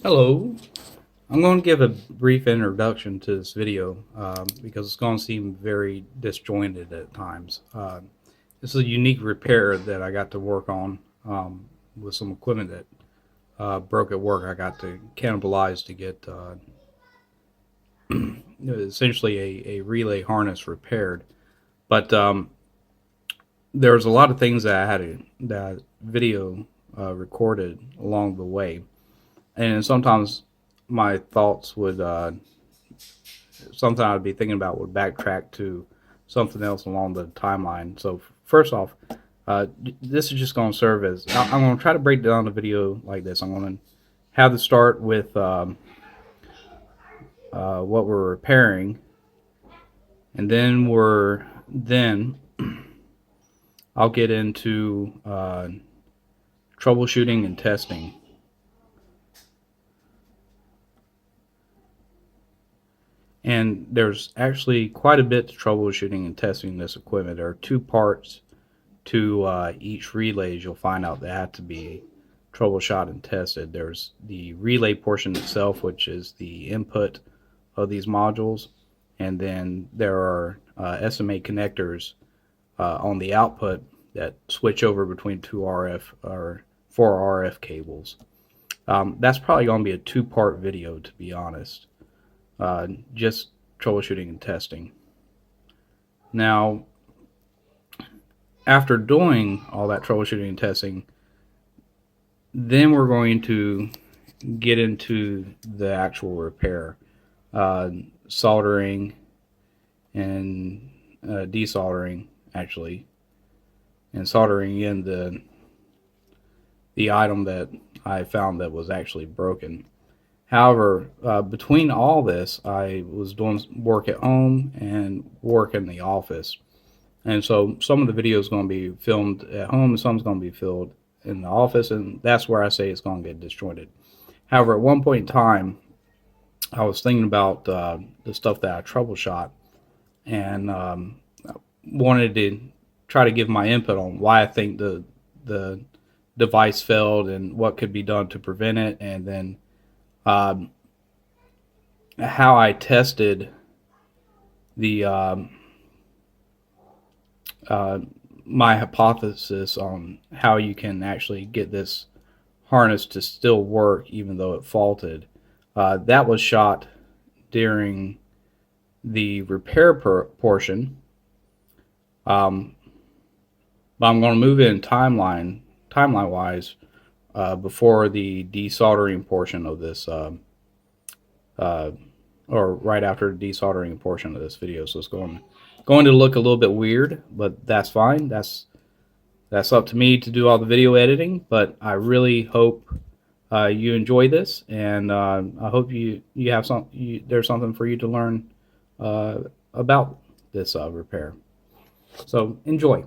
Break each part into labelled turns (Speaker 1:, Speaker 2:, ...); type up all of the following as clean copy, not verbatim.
Speaker 1: Hello. I'm going to give a brief introduction to this video because it's going to seem very disjointed at times. This is a unique repair that I got to work on with some equipment that broke at work. I got to cannibalize to get essentially a relay harness repaired. But there was a lot of things that I had that video recorded along the way, and sometimes my thoughts would something I'd be thinking about would backtrack to something else along the timeline. So first off, this is just going to serve as I'm going to try to break down the video like this. I'm going to have the start with what we're repairing, and then I'll get into troubleshooting and testing. And there's actually quite a bit to troubleshooting and testing this equipment. There are two parts to each relay, as you'll find out, that have to be troubleshot and tested. There's the relay portion itself, which is the input of these modules, and then there are SMA connectors on the output that switch over between two RF or four RF cables. That's probably going to be a two-part video, to be honest. Just troubleshooting and testing. Now, after doing all that troubleshooting and testing, then we're going to get into the actual repair, soldering and desoldering, actually, and soldering in the item that I found that was actually broken. However, between all this, I was doing work at home and work in the office. And so some of the video is going to be filmed at home and some is going to be filmed in the office, and that's where I say it's going to get disjointed. However, at one point in time, I was thinking about the stuff that I troubleshot and wanted to try to give my input on why I think the device failed and what could be done to prevent it, and then how I tested the my hypothesis on how you can actually get this harness to still work even though it faulted. That was shot during the repair portion, but I'm going to move in timeline wise before the desoldering portion of this, or right after the desoldering portion of this video. So it's going to look a little bit weird, but that's fine. That's up to me to do all the video editing. But I really hope you enjoy this, and I hope you have there's something for you to learn about this repair. So enjoy.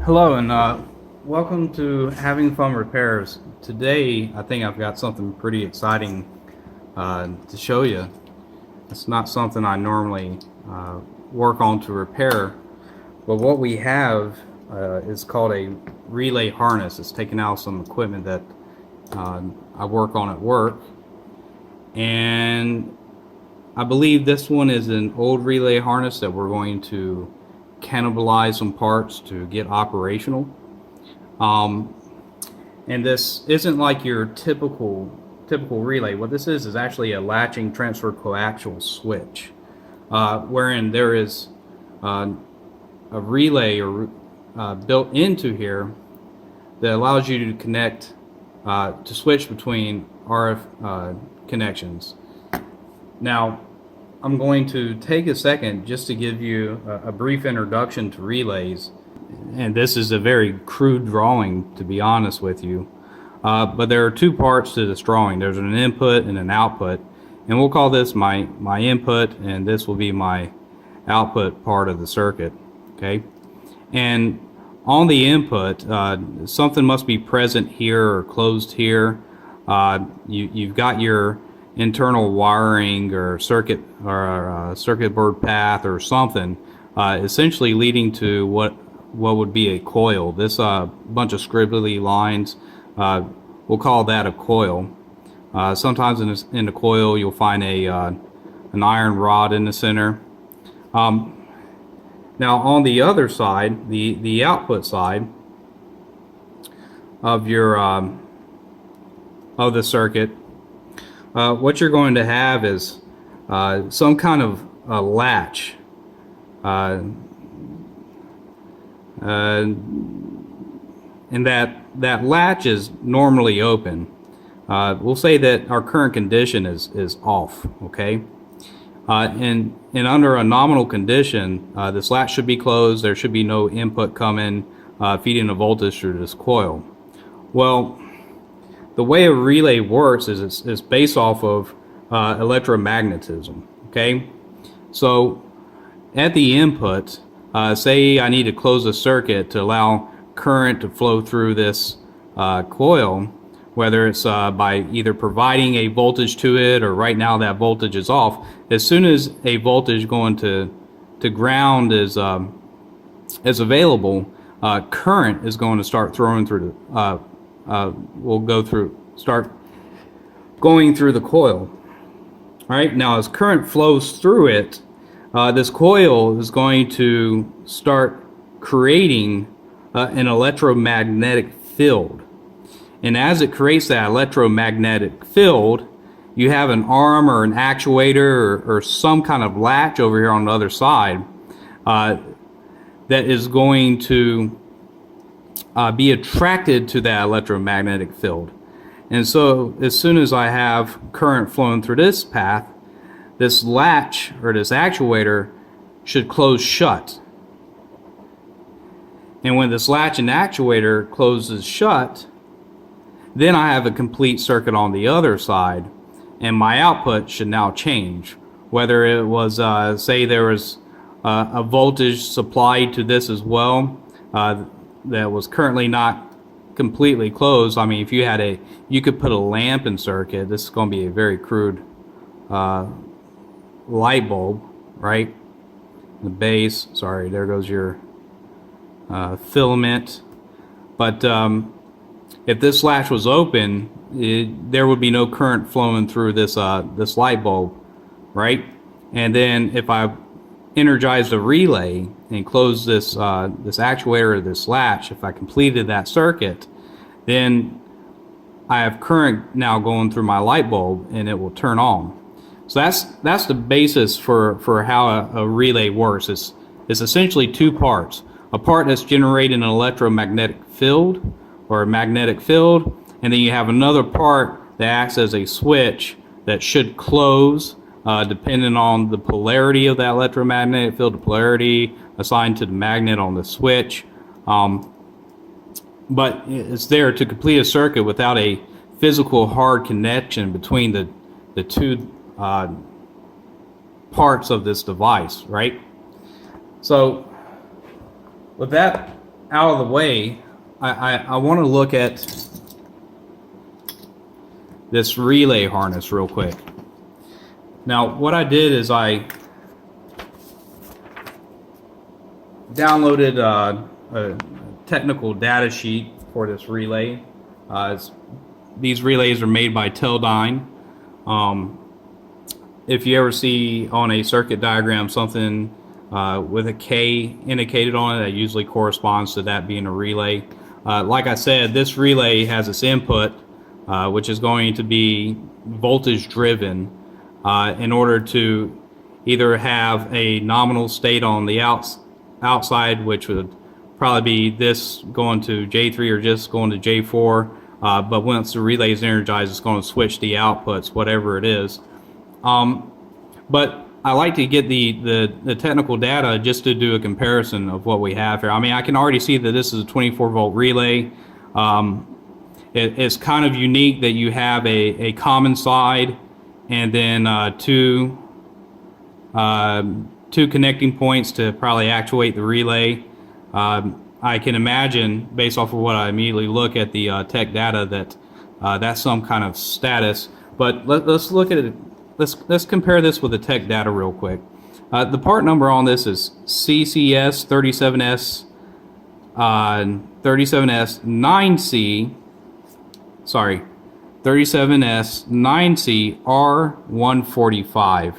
Speaker 1: Hello, and welcome to Having Fun Repairs. Today, I think I've got something pretty exciting to show you. It's not something I normally work on to repair, but what we have is called a relay harness. It's taken out some equipment that I work on at work, and I believe this one is an old relay harness that we're going to cannibalize some parts to get operational. And this isn't like your typical relay. What this is actually a latching transfer coaxial switch, wherein there is a relay built into here that allows you to connect to switch between RF connections. Now, I'm going to take a second just to give you a brief introduction to relays. And this is a very crude drawing, to be honest with you. But there are two parts to this drawing. There's an input and an output. And we'll call this my input, and this will be my output part of the circuit. Okay? And on the input, something must be present here or closed here. You've got your internal wiring or circuit board path or something, essentially leading to what would be a coil. This bunch of scribbly lines, we'll call that a coil. Sometimes in the coil you'll find an iron rod in the center. Now on the other side, the output side of your of the circuit, what you're going to have is some kind of a latch, and that latch is normally open. We'll say that our current condition is off, okay? And under a nominal condition, this latch should be closed. There should be no input coming feeding a voltage through this coil. Well, the way a relay works is it's based off of electromagnetism, okay? So at the input, say I need to close a circuit to allow current to flow through this coil, whether it's by either providing a voltage to it, or right now that voltage is off. As soon as a voltage going to ground is available, current is going to start throwing through start going through the coil. All right, now as current flows through it, this coil is going to start creating an electromagnetic field. And as it creates that electromagnetic field, you have an arm or an actuator or some kind of latch over here on the other side that is going to be attracted to that electromagnetic field. And so as soon as I have current flowing through this path, this latch or this actuator should close shut. And when this latch and actuator closes shut, then I have a complete circuit on the other side, and my output should now change. Whether it was, say there was a voltage supplied to this as well that was currently not completely closed. I mean, if you had you could put a lamp in circuit. This is going to be a very crude light bulb, right? The base, sorry, there goes your filament. But if this latch was open, there would be no current flowing through this light bulb, right? And then if I energize the relay and close this actuator or this latch, if I completed that circuit, then I have current now going through my light bulb and it will turn on. So that's the basis for how a relay works. It's essentially two parts. A part that's generating an electromagnetic field or a magnetic field, and then you have another part that acts as a switch that should close depending on the polarity of that electromagnetic field, the polarity assigned to the magnet on the switch. But it's there to complete a circuit without a physical hard connection between the two parts of this device, right? So with that out of the way, I want to look at this relay harness real quick. Now, what I did is I downloaded a technical data sheet for this relay. These relays are made by Teledyne. If you ever see on a circuit diagram something with a K indicated on it, that usually corresponds to that being a relay. Like I said, this relay has its input, which is going to be voltage driven in order to either have a nominal state on the outside, which would probably be this going to J3 or just going to J4. But once the relay is energized, it's going to switch the outputs, whatever it is. But I like to get the technical data just to do a comparison of what we have here. I mean, I can already see that this is a 24-volt relay. It's kind of unique that you have a common side and then two connecting points to probably actuate the relay. I can imagine, based off of what I immediately look at the tech data, that that's some kind of status. But let's look at it. Let's compare this with the tech data real quick. The part number on this is CCS 37S 37S 9C. Sorry, 37S 9C R145.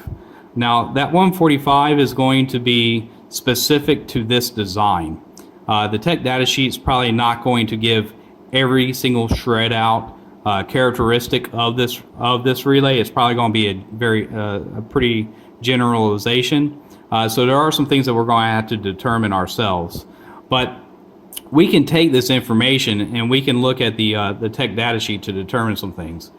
Speaker 1: Now that 145 is going to be specific to this design. The tech data sheet is probably not going to give every single shred out characteristic of this relay. It's probably going to be a pretty generalization. So there are some things that we're going to have to determine ourselves. But we can take this information and we can look at the tech data sheet to determine some things.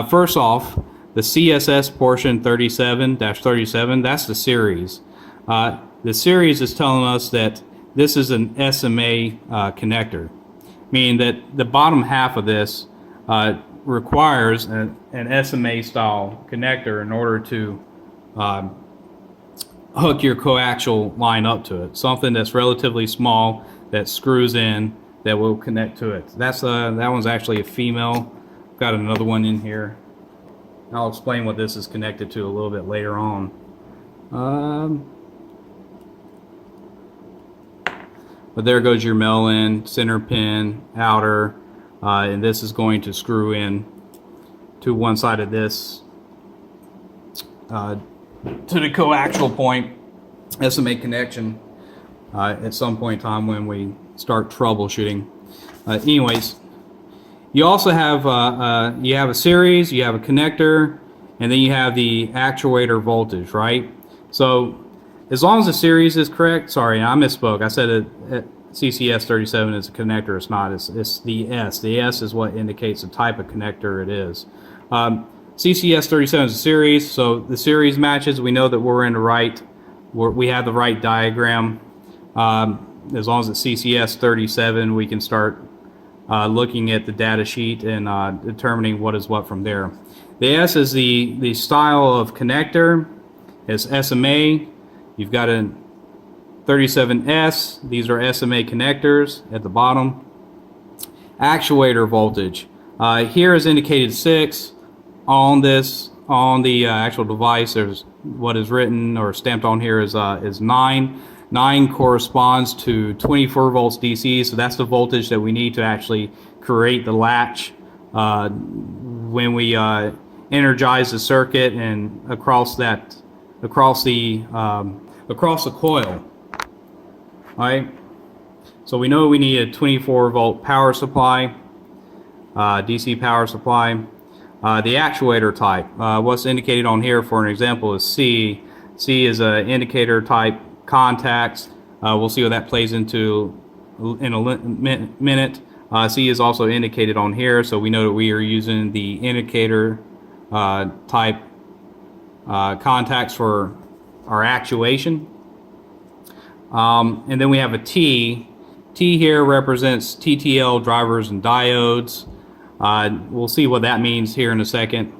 Speaker 1: First off, the CSS portion 37-37, that's the series. The series is telling us that this is an SMA connector, meaning that the bottom half of this requires an SMA style connector in order to hook your coaxial line up to it. Something that's relatively small that screws in that will connect to it. That one's actually a female. Got another one in here. I'll explain what this is connected to a little bit later on. But there goes your male end, center pin, outer, and this is going to screw in to one side of this to the coaxial point SMA connection at some point in time when we start troubleshooting. Anyways, you also have a series, you have a connector, and then you have the actuator voltage, right? So as long as the series is correct, sorry, I misspoke. I said CCS 37 is a connector. It's not. It's the S. The S is what indicates the type of connector it is. CCS 37 is a series, so the series matches. We know that we're in the right. We have the right diagram. As long as it's CCS 37, we can start looking at the data sheet and determining what is what from there. The S is the style of connector. It's SMA. You've got a 37S. These are SMA connectors at the bottom. Actuator voltage. Here is indicated 6. On the actual device, there's what is written or stamped on here is 9. 9 corresponds to 24 volts DC, so that's the voltage that we need to actually create the latch when we energize the circuit and across the coil. All right. So we know we need a 24 volt power supply, DC power supply. The actuator type, what's indicated on here for an example is C. C is an indicator type contacts. We'll see what that plays into in a minute. C is also indicated on here, so we know that we are using the indicator type contacts for our actuation. And then we have a T. T here represents TTL drivers and diodes. We'll see what that means here in a second.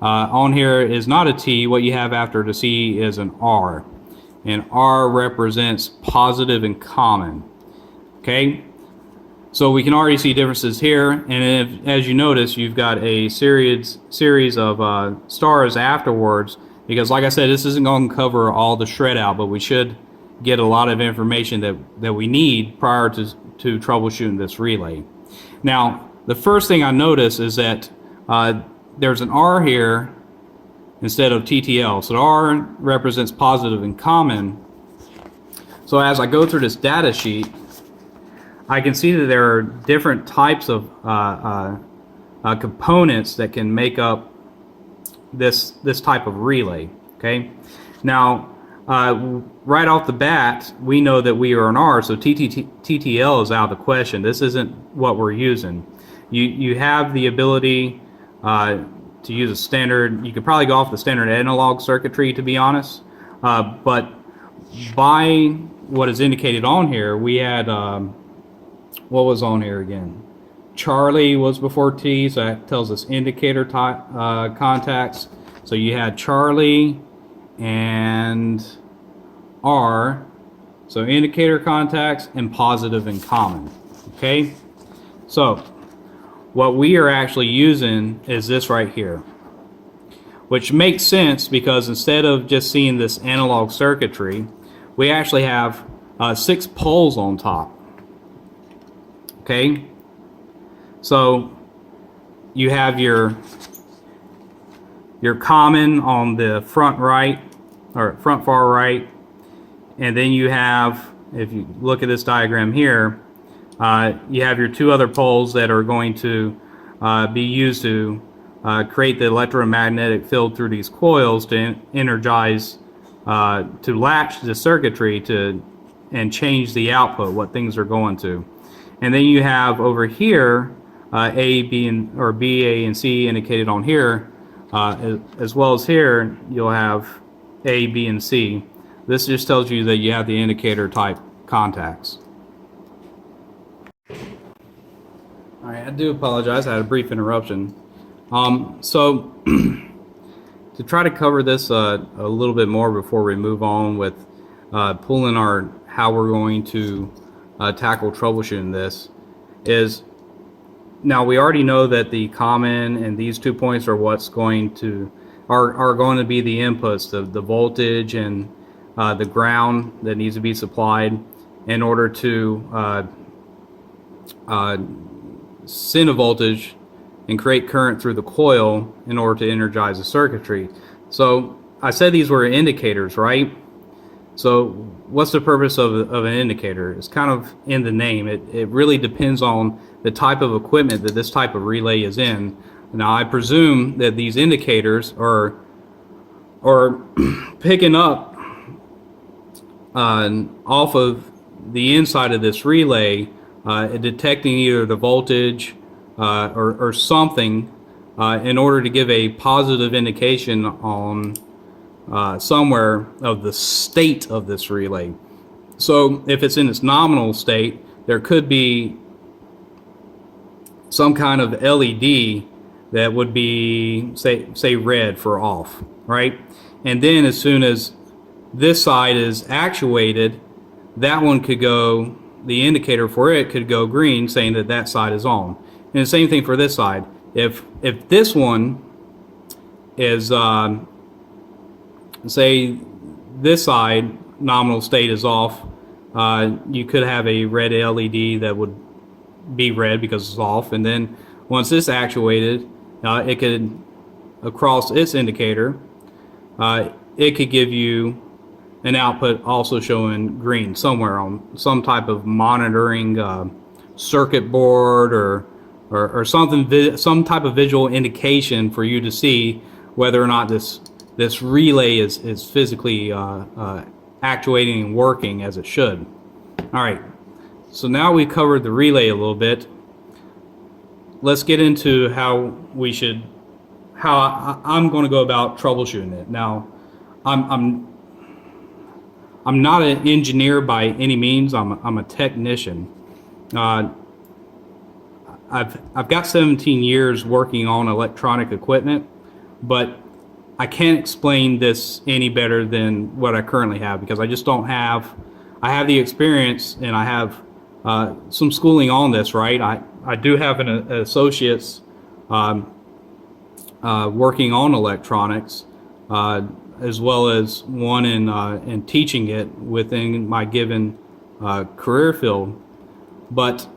Speaker 1: On here is not a T. What you have after the C is an R. And R represents positive and common. Okay? So we can already see differences here. And as you notice, you've got a series of stars afterwards. Because like I said, this isn't going to cover all the shred out, but we should get a lot of information that we need prior to troubleshooting this relay. Now, the first thing I notice is that there's an R here instead of TTL. So the R represents positive and common. So as I go through this data sheet, I can see that there are different types of components that can make up this type of relay. Okay. Now, right off the bat, we know that we are an R, so TTL is out of the question. This isn't what we're using. You have the ability to use a standard. You could probably go off the standard analog circuitry, to be honest. But by what is indicated on here, we had what was on here again? Charlie was before T, so that tells us indicator type contacts. So you had Charlie and R, so indicator contacts and positive and common. Okay, so what we are actually using is this right here. which makes sense because instead of just seeing this analog circuitry, we actually have 6 poles on top. Okay, so you have your common on the front right, or front far right, and then you have, if you look at this diagram here, you have your 2 other poles that are going to be used to create the electromagnetic field through these coils to energize, to latch the circuitry and change the output, what things are going to. And then you have over here A, B, or B, A, and C indicated on here, as well as here you'll have A, B, and C. This just tells you that you have the indicator type contacts. Alright, I do apologize, I had a brief interruption. So to try to cover this a little bit more before we move on with pulling how we're going to tackle troubleshooting this, is now we already know that the common and these 2 points are what's going to are going to be the inputs, the voltage and the ground that needs to be supplied in order to send a voltage and create current through the coil in order to energize the circuitry. So I said these were indicators, right? So what's the purpose of an indicator? It's kind of in the name. It really depends on the type of equipment that this type of relay is in. Now I presume that these indicators are picking up off of the inside of this relay, detecting either the voltage or something in order to give a positive indication on somewhere of the state of this relay. So if it's in its nominal state, there could be some kind of LED that would be say red for off, right? And then as soon as this side is actuated, that one could go, the indicator for it could go green, saying that that side is on. And the same thing for this side. If this one is say this side nominal state is off, you could have a red LED that would be red because it's off, and then once this actuated, it could, across its indicator, it could give you an output also showing green somewhere on some type of monitoring circuit board or something, some type of visual indication for you to see whether or not this relay is physically actuating and working as it should. All right, so now we covered the relay a little bit. Let's get into how I'm going to go about troubleshooting it. Now, I'm not an engineer by any means. I'm a technician. I've got 17 years working on electronic equipment, but I can't explain this any better than what I currently have because I just don't have. I have the experience and I have some schooling on this. Right, I do have an associate's working on electronics, as well as one in teaching it within my given career field. But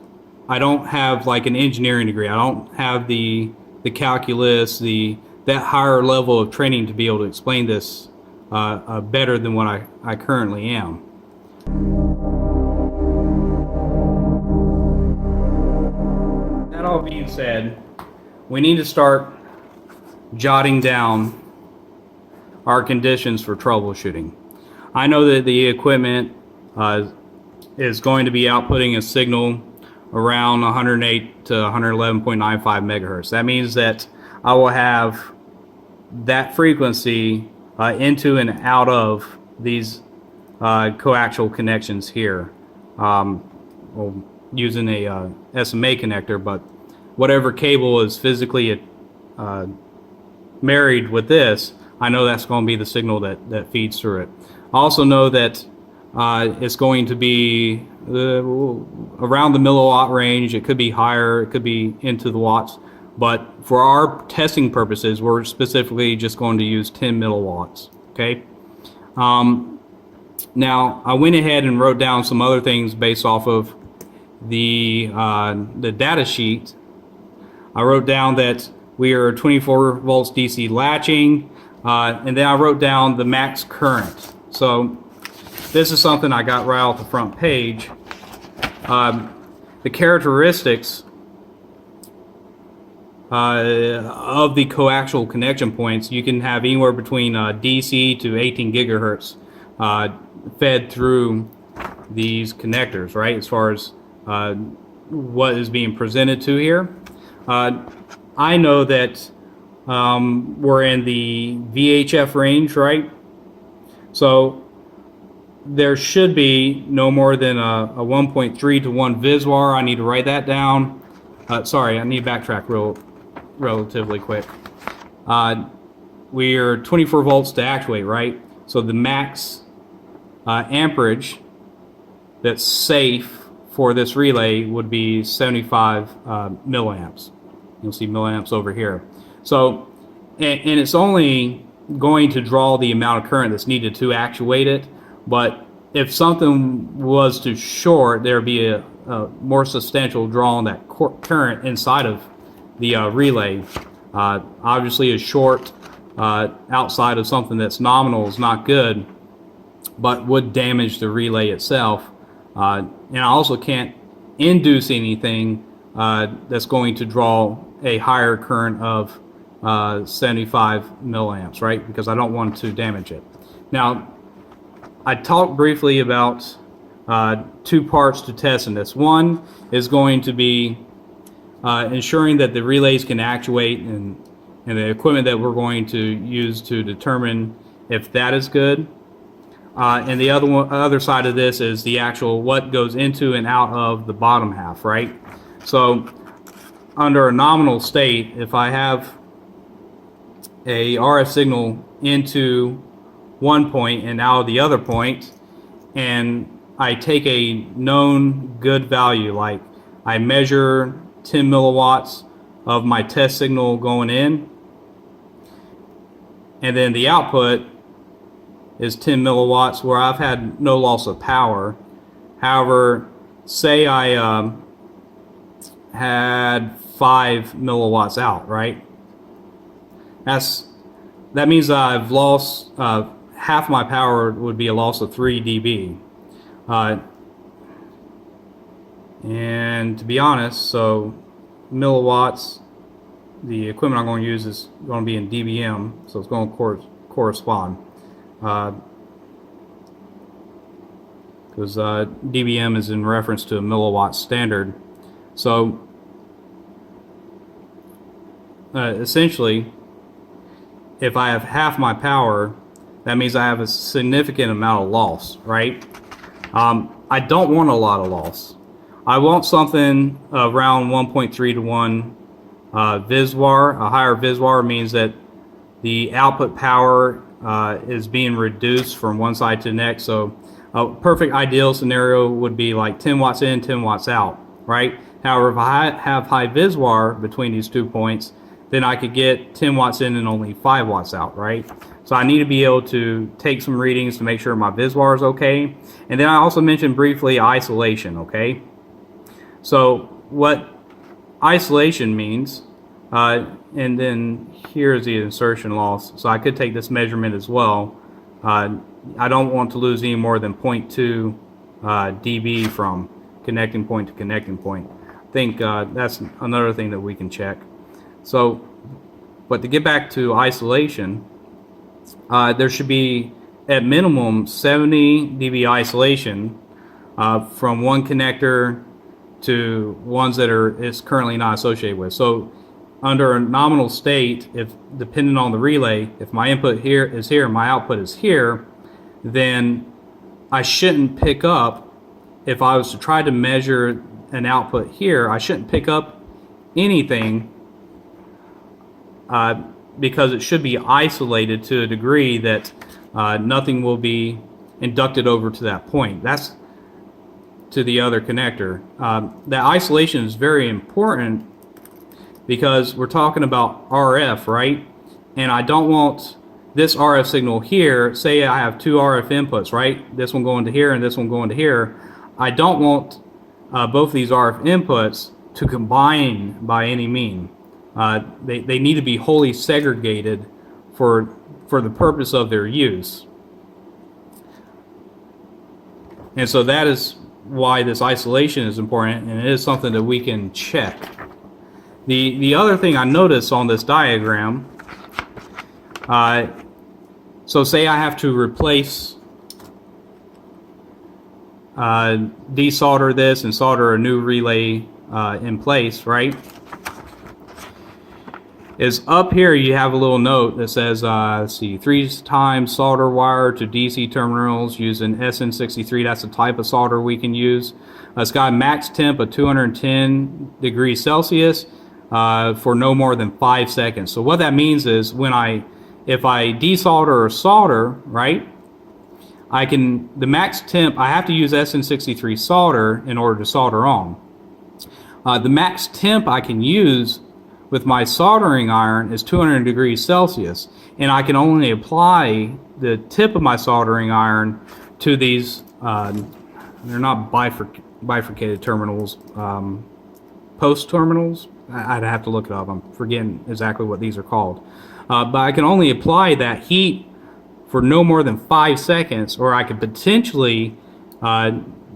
Speaker 1: I don't have like an engineering degree. I don't have the calculus, that higher level of training to be able to explain this better than what I currently am. That all being said, we need to start jotting down our conditions for troubleshooting. I know that the equipment is going to be outputting a signal around 108 to 111.95 megahertz. That means that I will have that frequency into and out of these coaxial connections here, well, using a SMA connector, but whatever cable is physically married with this, I know that's going to be the signal that feeds through it. I also know that it's going to be around the milliwatt range. It could be higher, it could be into the watts, but for our testing purposes, we're specifically just going to use 10 milliwatts. Okay. Now I went ahead and wrote down some other things based off of the data sheet. I wrote down that we are 24 volts DC latching, and then I wrote down the max current. So this is something I got right off the front page. The characteristics of the coaxial connection points, you can have anywhere between DC to 18 gigahertz fed through these connectors, right? As far as what is being presented to here. I know that we're in the VHF range, right? So there should be no more than a 1.3 to 1 VISWAR. I need to write that down. Sorry, I need to backtrack relatively quick. We are 24 volts to actuate, right? So the max amperage that's safe for this relay would be 75 milliamps. You'll see milliamps over here. So, and it's only going to draw the amount of current that's needed to actuate it. But if something was to short, there would be a more substantial draw on that current inside of the relay. Obviously, a short outside of something that's nominal is not good, but would damage the relay itself. And I also can't induce anything that's going to draw a higher current of 75 milliamps, right? Because I don't want to damage it. Now, I talked briefly about two parts to testing this. One is going to be ensuring that the relays can actuate, and the equipment that we're going to use to determine if that is good. And the other side of this is the actual what goes into and out of the bottom half, right? So under a nominal state, if I have a RF signal into one point and out of the other point, and I take a known good value, like I measure 10 milliwatts of my test signal going in, and then the output is 10 milliwatts where I've had no loss of power. However, say I had 5 milliwatts out, right? That means I've lost half my power would be a loss of 3 dB. And to be honest, so milliwatts, the equipment I'm going to use is going to be in dBm, so it's going to correspond. Because dBm is in reference to a milliwatt standard. So essentially, if I have half my power, that means I have a significant amount of loss, right? I don't want a lot of loss. I want something around 1.3 to 1 VISWAR. A higher VISWAR means that the output power is being reduced from one side to the next. So a perfect ideal scenario would be like 10 watts in, 10 watts out, right? However, if I have high VISWAR between these 2 points, then I could get 10 watts in and only 5 watts out, right? So I need to be able to take some readings to make sure my VISWAR is okay. And then I also mentioned briefly isolation, okay? So what isolation means, and then here's the insertion loss. So I could take this measurement as well. I don't want to lose any more than 0.2 dB from connecting point to connecting point. I think that's another thing that we can check. So, but to get back to isolation, there should be at minimum 70 dB isolation from one connector to ones that it's currently not associated with. So under a nominal state, if depending on the relay, if my input here is here and my output is here, then I shouldn't pick up, if I was to try to measure an output here, I shouldn't pick up anything because it should be isolated to a degree that nothing will be inducted over to that point. That's to the other connector. That isolation is very important because we're talking about RF, right? And I don't want this RF signal here. Say I have two RF inputs, right? This one going to here and this one going to here. I don't want both of these RF inputs to combine by any means. They need to be wholly segregated for the purpose of their use. And so that is why this isolation is important, and it is something that we can check. The other thing I notice on this diagram, so say I have to replace, desolder this and solder a new relay in place, right? Is up here you have a little note that says, let's see, 3 times solder wire to DC terminals using SN63. That's the type of solder we can use. It's got a max temp of 210 degrees Celsius for no more than 5 seconds. So what that means is if I desolder or solder, right, the max temp, I have to use SN63 solder in order to solder on. The max temp I can use with my soldering iron is 200 degrees Celsius, and I can only apply the tip of my soldering iron to these, they're not bifurcated terminals, post terminals. I'd have to look it up. I'm forgetting exactly what these are called. But I can only apply that heat for no more than 5 seconds, or I could potentially,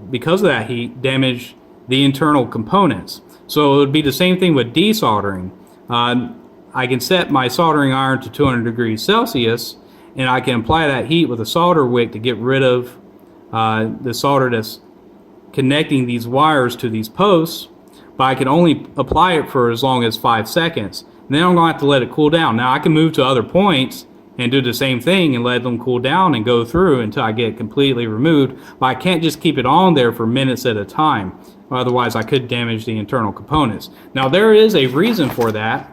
Speaker 1: because of that heat, damage the internal components. So it would be the same thing with desoldering. I can set my soldering iron to 200 degrees Celsius, and I can apply that heat with a solder wick to get rid of the solder that's connecting these wires to these posts, but I can only apply it for as long as 5 seconds. And then I'm going to have to let it cool down. Now I can move to other points and do the same thing and let them cool down and go through until I get it completely removed, but I can't just keep it on there for minutes at a time. Otherwise, I could damage the internal components. Now, there is a reason for that.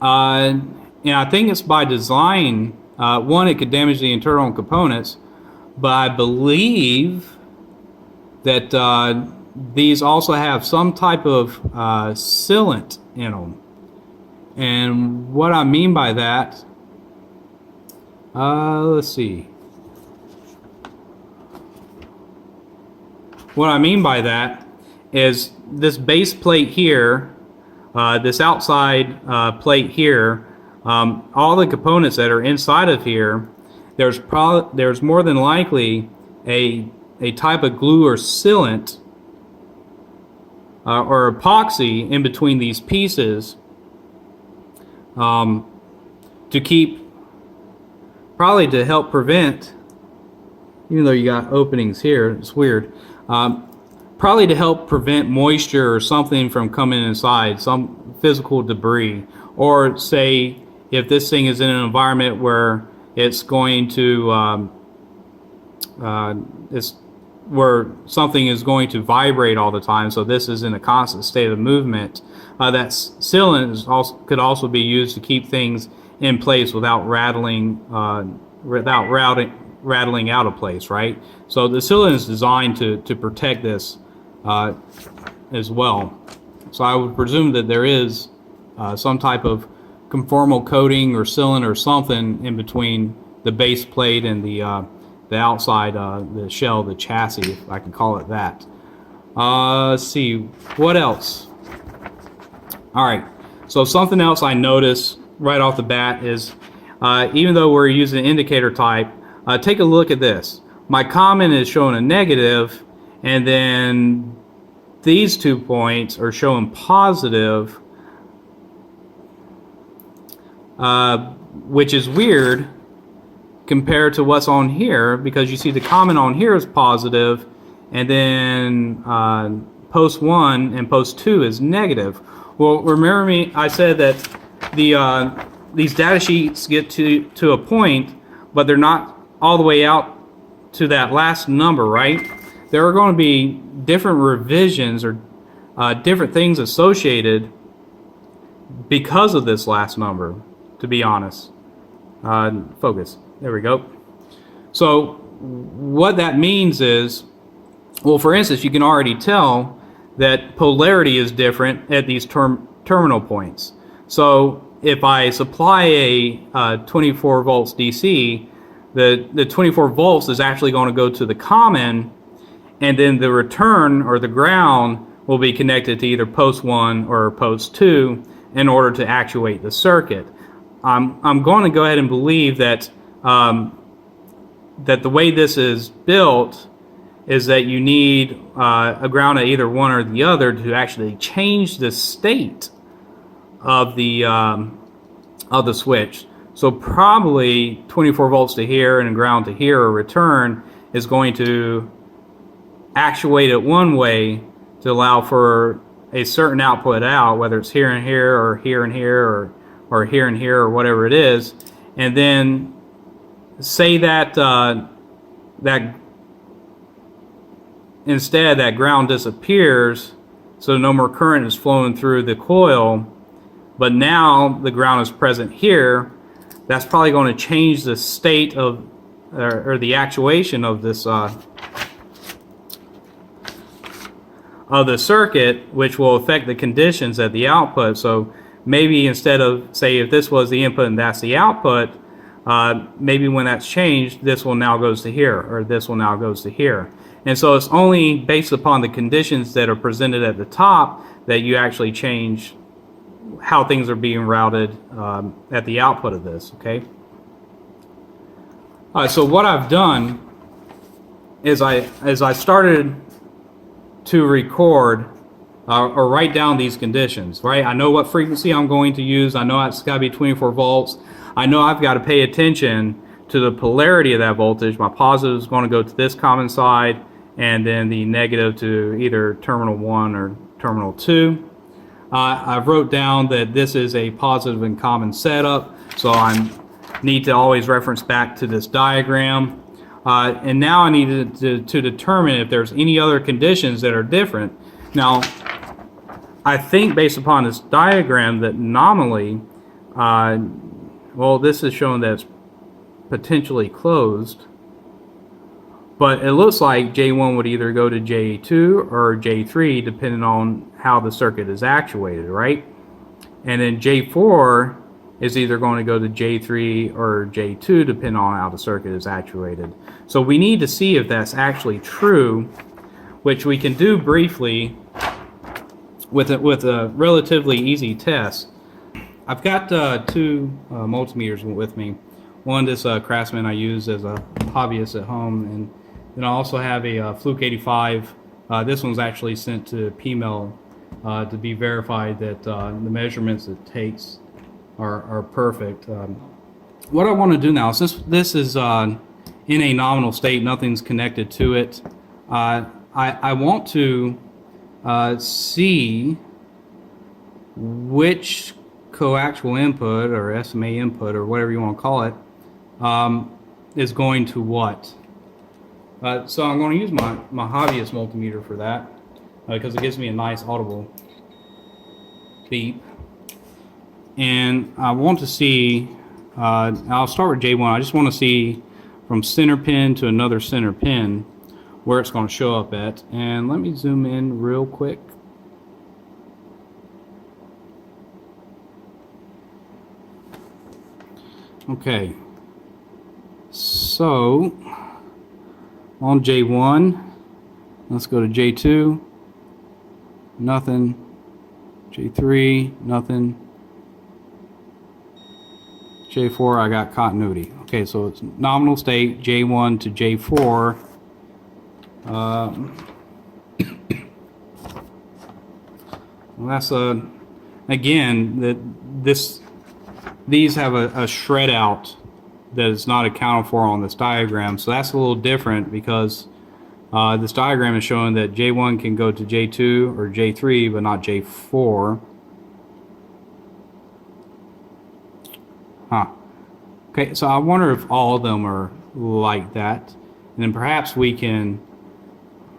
Speaker 1: And I think it's by design. One, it could damage the internal components, but I believe that these also have some type of sealant in them. And what I mean by that, let's see. What I mean by that is this base plate here, this outside plate here, all the components that are inside of here, there's more than likely a type of glue or sealant or epoxy in between these pieces to keep, probably to help prevent, even though you got openings here, it's weird. Probably to help prevent moisture or something from coming inside, some physical debris. Or say if this thing is in an environment where it's going to, where something is going to vibrate all the time, so this is in a constant state of movement, that sealant could also be used to keep things in place without rattling out of place, right? So the sealant is designed to protect this as well. So I would presume that there is some type of conformal coating or sealant or something in between the base plate and the outside, the shell, the chassis, if I can call it that. Let's see, what else? All right, so something else I noticed right off the bat is, even though we're using indicator type, take a look at this. My common is showing a negative, and then these 2 points are showing positive, which is weird compared to what's on here, because you see the common on here is positive, and then post 1 and post 2 is negative. Well, remember me, I said that these data sheets get to a point, but they're not all the way out to that last number, right? There are going to be different revisions or different things associated because of this last number, to be honest. Focus. There we go. So what that means is, well, for instance, you can already tell that polarity is different at these terminal points. So if I supply a 24 volts DC, the 24 volts is actually going to go to the common, and then the return or the ground will be connected to either post 1 or post 2 in order to actuate the circuit. I'm going to go ahead and believe that that the way this is built is that you need a ground at either one or the other to actually change the state of the switch. So probably 24 volts to here and ground to here or return is going to actuate it one way to allow for a certain output out, whether it's here and here or here and here or here and here or whatever it is. And then say that that instead that ground disappears, so no more current is flowing through the coil, but now the ground is present here. That's probably going to change the state of or the actuation of this of the circuit, which will affect the conditions at the output. So maybe instead of, say, if this was the input and that's the output, maybe when that's changed, this will now goes to here, or this will now goes to here. And so it's only based upon the conditions that are presented at the top that you actually change how things are being routed at the output of this, okay? So what I've done is I started to record or write down these conditions, right? I know what frequency I'm going to use. I know it's got to be 24 volts. I know I've got to pay attention to the polarity of that voltage. My positive is going to go to this common side, and then the negative to either terminal 1 or terminal 2. I've wrote down that this is a positive and common setup, so I need to always reference back to this diagram. And now I need to determine if there's any other conditions that are different. Now, I think based upon this diagram that nominally, well, this is showing that it's potentially closed, but it looks like J1 would either go to J2 or J3 depending on how the circuit is actuated, right? And then J4 is either going to go to J3 or J2 depending on how the circuit is actuated. So we need to see if that's actually true, which we can do briefly with a relatively easy test. I've got two multimeters with me. One, this Craftsman I use as a hobbyist at home, and then I also have a Fluke 85. This one's actually sent to PMEL to be verified that the measurements it takes are perfect. What I want to do now, since this is in a nominal state, nothing's connected to it, I want to see which coaxial input or SMA input or whatever you want to call it is going to what. So I'm going to use my hobbyist multimeter for that because it gives me a nice audible beep. And I want to see, I'll start with J1. I just want to see from center pin to another center pin where it's going to show up at. And let me zoom in real quick. Okay, so on J1, let's go to J2, nothing, J3, nothing, J4, I got continuity. Okay, so it's nominal state, J1 to J4. Well, that's again, these have a shred out that is not accounted for on this diagram, so that's a little different because this diagram is showing that J1 can go to J2 or J3 but not J4. Okay, so I wonder if all of them are like that, and then perhaps we can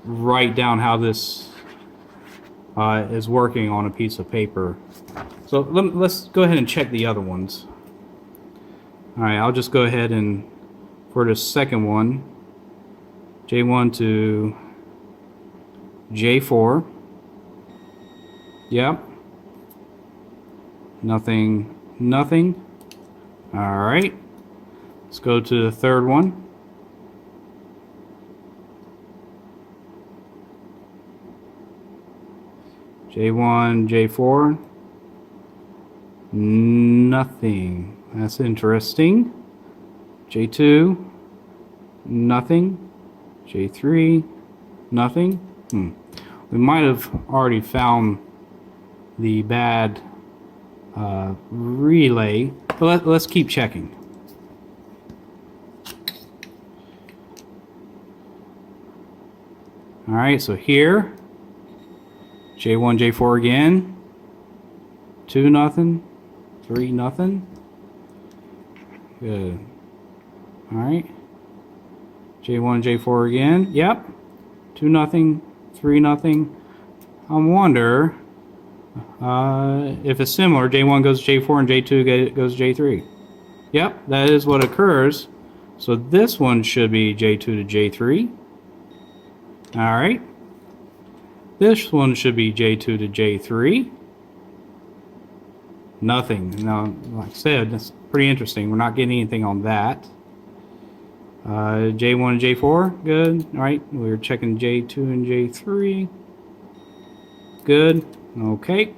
Speaker 1: write down how this is working on a piece of paper. So let's go ahead and check the other ones. Alright, I'll just go ahead and, for the second one, J1 to J4. Yep. Nothing, nothing. All right. Let's go to the third one. J1, J4. Nothing. That's interesting. J2. Nothing. J3. Nothing. We might have already found the bad relay, but let's keep checking. All right, so here, J1, J4 again, 2 nothing, 3 nothing. Good. All right, J1, J4 again. Yep, 2 nothing, 3 nothing. I wonder if it's similar. J1 goes to J4 and J2 goes to J3. Yep, that is what occurs. So this one should be J2 to J3. All right. This one should be J2 to J3. Nothing. Now, like I said, that's pretty interesting. We're not getting anything on that. J1 and J4, good. All right, we're checking J2 and J3. Good. Okay.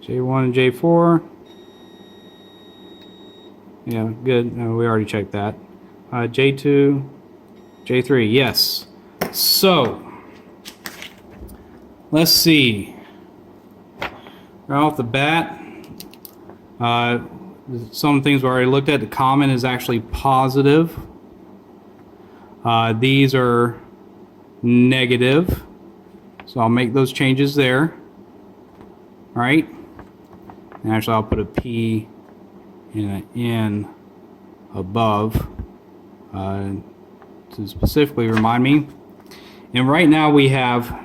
Speaker 1: J1 and J4. Yeah, good. No, we already checked that. J2, J3. Yes. So, let's see. Right off the bat, some things we already looked at. The common is actually positive. These are negative. So I'll make those changes there. All right. And actually, I'll put a P and an N above to specifically remind me. And right now we have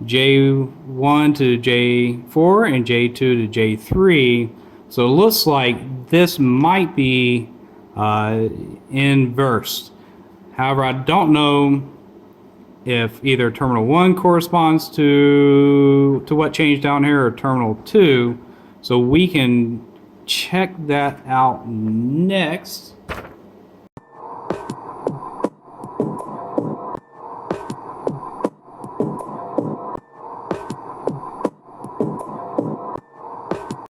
Speaker 1: J1 to J4 and J2 to J3. So it looks like this might be inversed. However, I don't know if either terminal 1 corresponds to what changed down here or terminal 2. So we can check that out next.